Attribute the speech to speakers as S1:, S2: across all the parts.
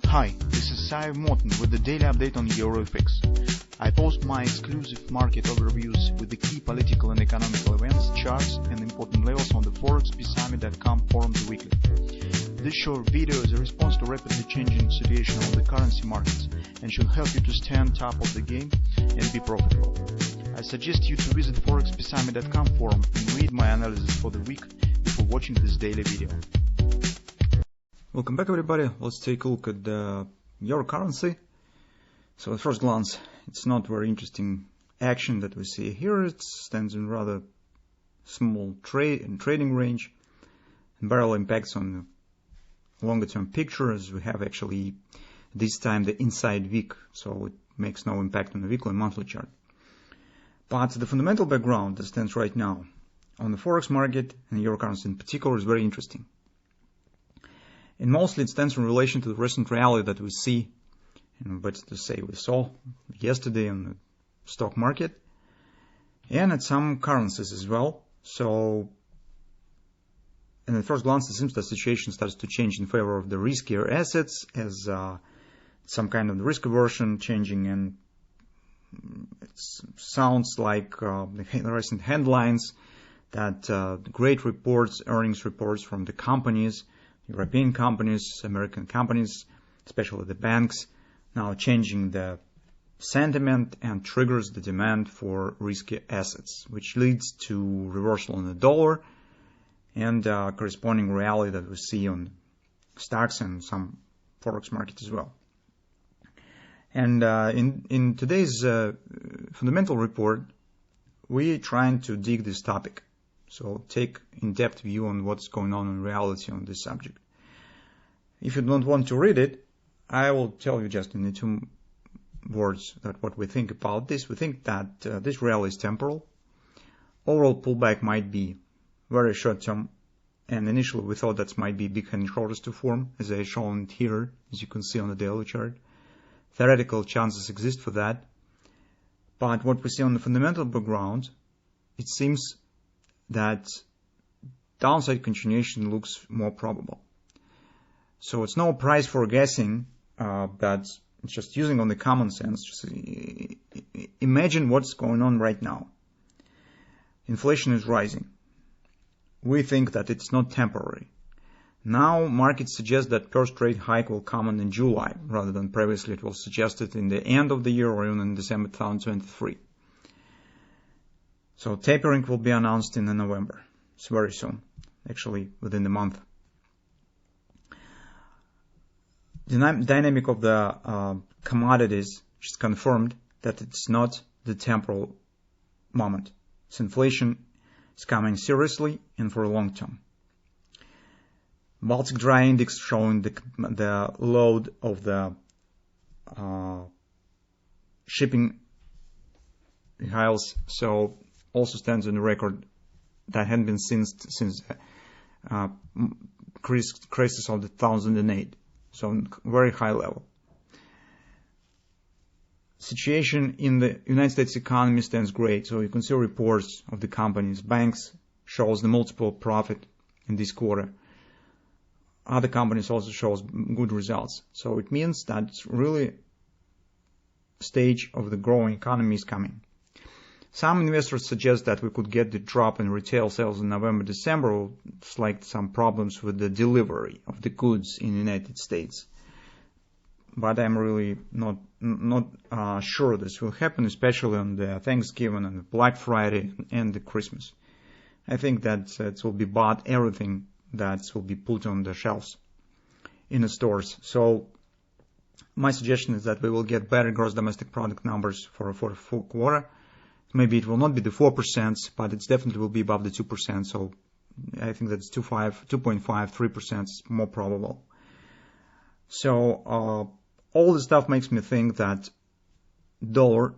S1: Hi, this is Sive Morten with the daily update on EuroFX. I post my exclusive market overviews with the key political and economical events, charts and important levels on the ForexPeaceArmy.com forums weekly. This short video is a response to rapidly changing situation on the currency markets and should help you to stay on top of the game and be profitable. I suggest you to visit ForexPeaceArmy.com forum and read my analysis for the week before watching this daily video.
S2: Welcome back, everybody. Let's take a look at the euro currency. So at first glance, it's not very interesting action that we see here. It stands in rather small trading range and barely impacts on the longer term picture, as we have actually this time the inside week, so it makes no impact on the weekly and monthly chart. But the fundamental background that stands right now on the forex market and euro currency in particular is very interesting. And mostly it stands in relation to the recent rally that we see, better to say we saw yesterday on the stock market, and at some currencies as well. So, and at first glance, it seems the situation starts to change in favor of the riskier assets, as some kind of risk aversion changing, and it sounds like the recent headlines that great reports, earnings reports from the companies, European companies, American companies, especially the banks, now changing the sentiment and triggers the demand for risky assets, which leads to reversal in the dollar and corresponding rally that we see on stocks and some forex market as well. And in today's fundamental report, we're trying to dig this topic. So take in-depth view on what's going on in reality on this subject. If you don't want to read it, I will tell you just in the 2 words that what we think about this. We think that this rally is temporal. Overall pullback might be very short term, and initially we thought that might be big head and shoulders to form, as I shown here, as you can see on the daily chart. Theoretical chances exist for that, but what we see on the fundamental background, it seems that downside continuation looks more probable. So it's no price for guessing, but it's just using on the common sense. Just imagine what's going on right now. Inflation is rising. We think that it's not temporary. Now markets suggest that first rate hike will come in July, rather than previously it was suggested in the end of the year or even in December 2023. So tapering will be announced in November. It's very soon, actually within the month. The dynamic of the commodities is confirmed that it's not the temporal moment. So inflation is coming seriously and for a long term. Baltic Dry Index showing the load of the shipping aisles, so also stands on the record that hadn't been seen since crisis of the 2008. So very high level. Situation in the United States economy stands great. So you can see reports of the companies. Banks shows the multiple profit in this quarter. Other companies also shows good results. So it means that really stage of the growing economy is coming. Some investors suggest that we could get the drop in retail sales in November, December, like some problems with the delivery of the goods in the United States. But I'm really not sure this will happen, especially on the Thanksgiving and the Black Friday and the Christmas. I think that it will be bought everything that will be put on the shelves in the stores. So my suggestion is that we will get better gross domestic product numbers for a full quarter. Maybe it will not be the 4%, but it definitely will be above the 2%. So I think that's 2.5, 3% is more probable. So all this stuff makes me think that dollar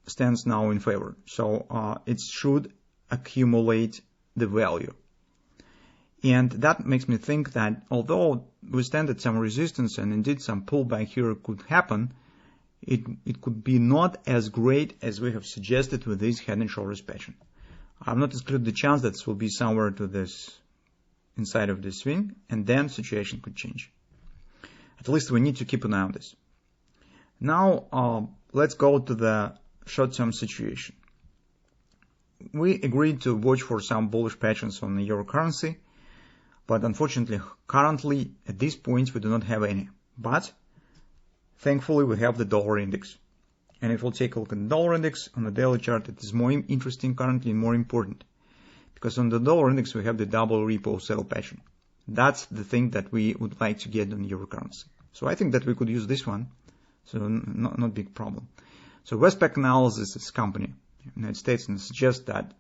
S2: stands now in favor. So it should accumulate the value. And that makes me think that although we stand at some resistance and indeed some pullback here could happen, it could be not as great as we have suggested with this head and shoulders pattern. I've not excluded the chance that this will be somewhere to this inside of this swing, and then situation could change. At least we need to keep an eye on this. Now, let's go to the short-term situation. We agreed to watch for some bullish patterns on the euro currency, but unfortunately, currently, at this point, we do not have any. But, thankfully, we have the dollar index. And if we'll take a look at the dollar index on the daily chart, it is more interesting currently and more important. Because on the dollar index, we have the double repo sell pattern. That's the thing that we would like to get on euro currency. So I think that we could use this one. So not big problem. So Westpac Analysis is a company in the United States and suggests that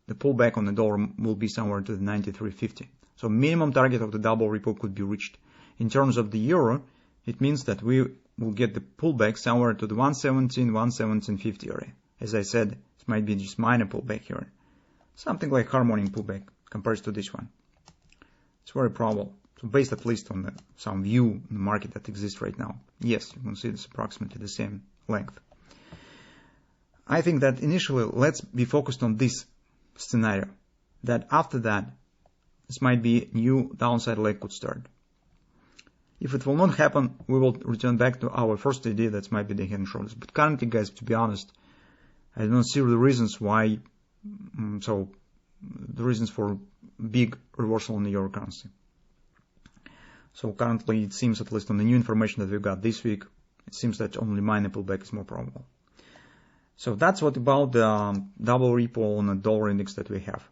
S2: the pullback on the dollar will be somewhere to the 93.50. So minimum target of the double repo could be reached. In terms of the euro, it means that we will get the pullback somewhere to the 117, 117.50 area. As I said, it might be just minor pullback here. Something like harmonic pullback compared to this one. It's very probable. So based at least on some view in the market that exists right now. Yes, you can see it's approximately the same length. I think that initially let's be focused on this scenario. That after that, this might be a new downside leg could start. If it will not happen, we will return back to our first idea that might be the head and shoulders. But currently, guys, to be honest, I don't see the reasons why, the reasons for big reversal in the euro currency. So currently, it seems, at least on the new information that we got this week, it seems that only minor pullback is more probable. So that's what about the double repo on the dollar index that we have.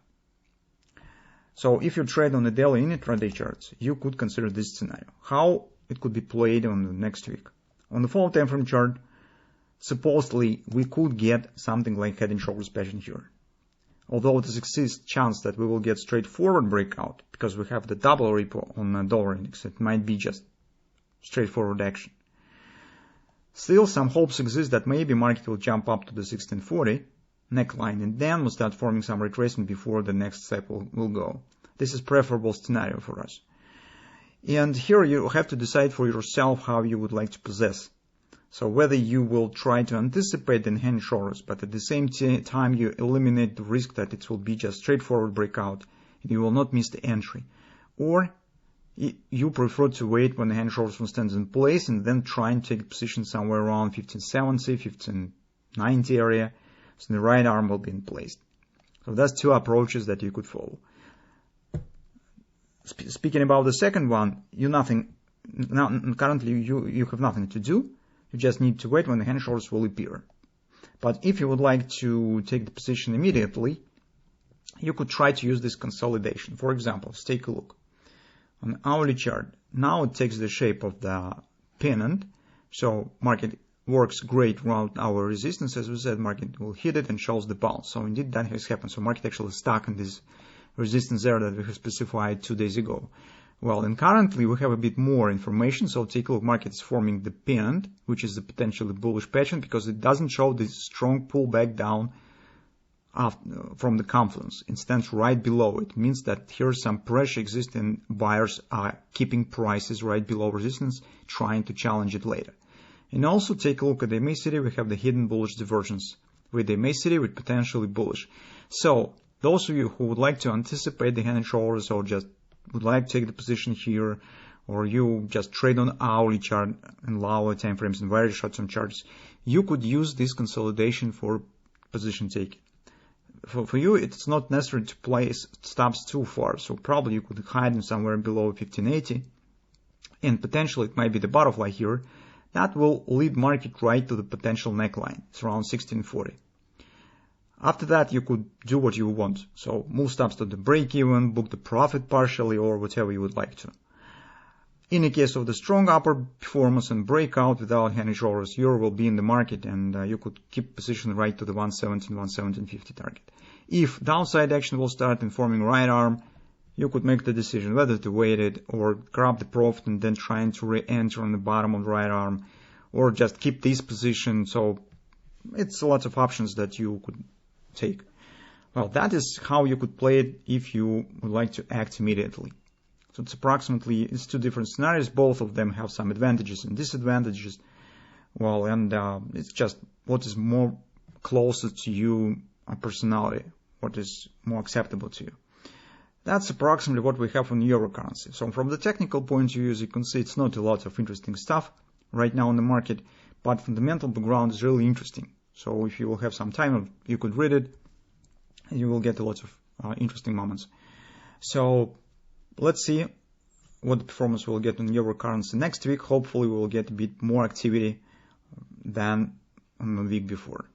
S2: So if you trade on the daily and intraday charts, you could consider this scenario. How it could be played on the next week. On the 4 time frame chart, supposedly we could get something like head and shoulders pattern here. Although there exists chance that we will get straightforward breakout because we have the double repo on the dollar index. It might be just straightforward action. Still, some hopes exist that maybe market will jump up to the 1640 neckline and then will start forming some retracement before the next step will go. This is preferable scenario for us. And here you have to decide for yourself how you would like to possess. So whether you will try to anticipate the hand shoulders, but at the same time you eliminate the risk that it will be just straightforward breakout and you will not miss the entry. Or you prefer to wait when the hand shoulders will stand in place and then try and take a position somewhere around 1570, 1590 area. So the right arm will be in place. So that's two approaches that you could follow. Speaking about the second one, currently you have nothing to do. You just need to wait when the hand shoulders will appear. But if you would like to take the position immediately, you could try to use this consolidation. For example, let's take a look. On the hourly chart, now it takes the shape of the pennant. So market works great around our resistance. As we said, market will hit it and shows the bounce. So indeed that has happened. So market actually stuck in this resistance area that we have specified 2 days ago. Well, and currently we have a bit more information. So take a look, market is forming the pennant, which is the potentially bullish pattern because it doesn't show this strong pullback down from the confluence. Instead, right below it means that here some pressure exists and buyers are keeping prices right below resistance, trying to challenge it later. And also take a look at the MACD. We have the hidden bullish divergence with the MACD with potentially bullish. So those of you who would like to anticipate the hand and shoulders or just would like to take the position here, or you just trade on hourly chart and lower time frames and very short-term charts, you could use this consolidation for position taking. For you, it's not necessary to place stops too far, so probably you could hide them somewhere below 1580, and potentially it might be the butterfly here. That will lead market right to the potential neckline. It's around 1640. After that, you could do what you want. So move stops to the break-even, book the profit partially, or whatever you would like to. In the case of the strong upper performance and breakout without hand and shoulders, euro will be in the market and you could keep position right to the 117, 117.50 target. If downside action will start in forming right arm, you could make the decision whether to wait it or grab the profit and then trying to re-enter on the bottom of the right arm, or just keep this position. So it's lots of options that you could take. Well, that is how you could play it if you would like to act immediately. So it's two different scenarios. Both of them have some advantages and disadvantages. Well, and it's just what is more closer to you personality, what is more acceptable to you. That's approximately what we have on euro currency. So from the technical point of view, as you can see, it's not a lot of interesting stuff right now in the market, but fundamental background is really interesting. So if you will have some time, you could read it, and you will get a lot of interesting moments. So let's see what the performance we'll get on euro currency next week. Hopefully we will get a bit more activity than on the week before.